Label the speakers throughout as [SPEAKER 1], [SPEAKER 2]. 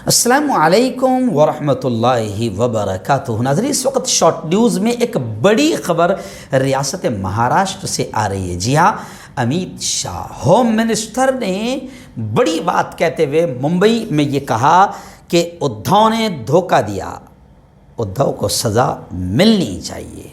[SPEAKER 1] अस्सलामु अलैकुम वरहमतुल्लाहि वबरकातुहू। नाज़रीन, इस वक्त शॉर्ट न्यूज़ में एक बड़ी खबर रियासत महाराष्ट्र से आ रही है। जी हाँ, अमित शाह होम मिनिस्टर ने बड़ी बात कहते हुए मुंबई में ये कहा कि उद्धव ने धोखा दिया, उद्धव को सज़ा मिलनी चाहिए।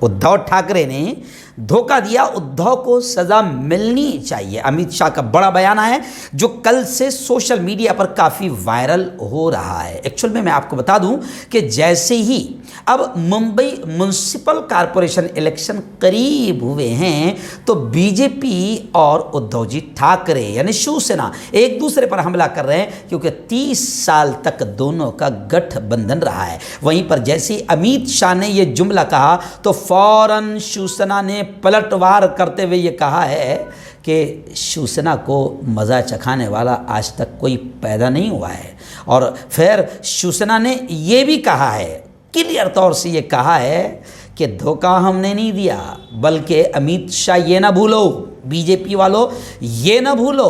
[SPEAKER 1] उद्धव ठाकरे ने धोखा दिया, उद्धव को सज़ा मिलनी चाहिए। अमित शाह का बड़ा बयान है जो कल से सोशल मीडिया पर काफ़ी वायरल हो रहा है। एक्चुअल में मैं आपको बता दूं कि जैसे ही अब मुंबई म्युनिसिपल कॉरपोरेशन इलेक्शन करीब हुए हैं तो बीजेपी और उद्धव जी ठाकरे यानी शिवसेना एक दूसरे पर हमला कर रहे हैं, क्योंकि 30 साल तक दोनों का गठबंधन रहा है। वहीं पर जैसे ही अमित शाह ने यह जुमला कहा तो फौरन शिवसेना ने पलटवार करते हुए ये कहा है कि शिवसेना को मज़ा चखाने वाला आज तक कोई पैदा नहीं हुआ है। और फिर शिवसेना ने ये भी कहा है, क्लियर तौर से ये कहा है कि धोखा हमने नहीं दिया, बल्कि अमित शाह ये ना भूलो, बीजेपी वालों ये ना भूलो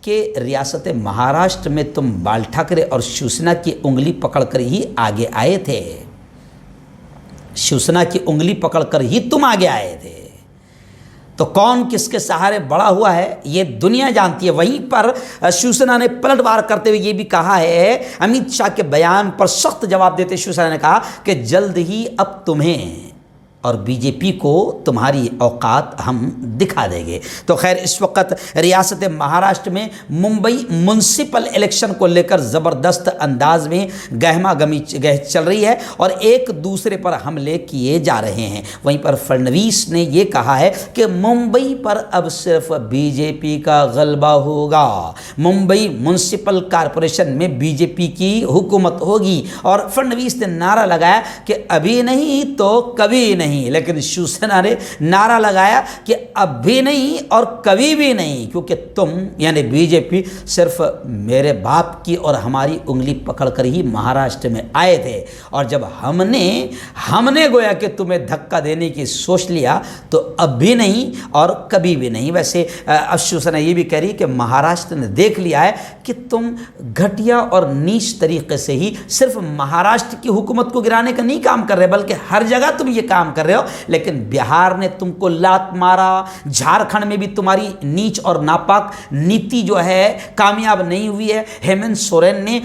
[SPEAKER 1] कि रियासत महाराष्ट्र में तुम बाल ठाकरे और शिवसेना की उंगली पकड़कर ही आगे आए थे। शिवसेना की उंगली पकड़कर ही तुम आगे आए थे। तो कौन किसके सहारे बड़ा हुआ है ये दुनिया जानती है। वहीं पर शिवसेना ने पलटवार करते हुए ये भी कहा है, अमित शाह के बयान पर सख्त जवाब देते शिवसेना ने कहा कि जल्द ही अब तुम्हें और बीजेपी को तुम्हारी औकात हम दिखा देंगे। तो खैर, इस वक्त रियासत महाराष्ट्र में मुंबई म्युनिसिपल इलेक्शन को लेकर ज़बरदस्त अंदाज में गहमा गहमी चल रही है और एक दूसरे पर हमले किए जा रहे हैं। वहीं पर फडणवीस ने ये कहा है कि मुंबई पर अब सिर्फ बीजेपी का गलबा होगा, मुंबई म्युनिसिपल कॉरपोरेशन में बीजेपी की हुकूमत होगी। और फडणवीस ने नारा लगाया कि अभी नहीं तो कभी नहीं, लेकिन शिवसेना ने नारा लगाया कि अब भी नहीं और कभी भी नहीं, क्योंकि तुम यानी बीजेपी सिर्फ मेरे बाप की और हमारी उंगली पकड़कर ही महाराष्ट्र में आए थे। और जब हमने गोया कि तुम्हें धक्का देने की सोच लिया तो अब भी नहीं और कभी भी नहीं। वैसे अब शिवसेना ये भी कह रही कि महाराष्ट्र ने देख लिया है कि तुम घटिया और नीच तरीके से ही सिर्फ महाराष्ट्र की हुकूमत को गिराने का नहीं काम कर रहे, बल्कि हर जगह तुम ये काम कर रहे हो। लेकिन बिहार ने तुमको लात मारा, झारखंड में भी तुम्हारी नीच और नापाक नीति जो है कामयाब नहीं हुई है। हेमंत सोरेन ने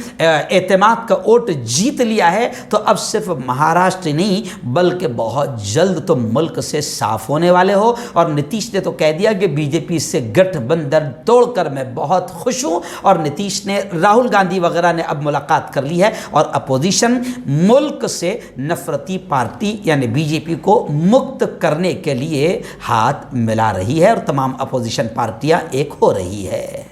[SPEAKER 1] एतमाद का वोट जीत लिया है। तो अब सिर्फ महाराष्ट्र नहीं बल्कि बहुत जल्द तुम मुल्क से साफ होने वाले हो। और नीतीश ने तो कह दिया कि बीजेपी से गठबंधन तोड़कर मैं बहुत खुश हूं। और नीतीश ने, राहुल गांधी वगैरह ने अब मुलाकात कर ली है और अपोजिशन मुल्क से नफरती पार्टी यानी बीजेपी को मुक्त करने के लिए हाथ मिला रही है और तमाम अपोजिशन पार्टियां एक हो रही है।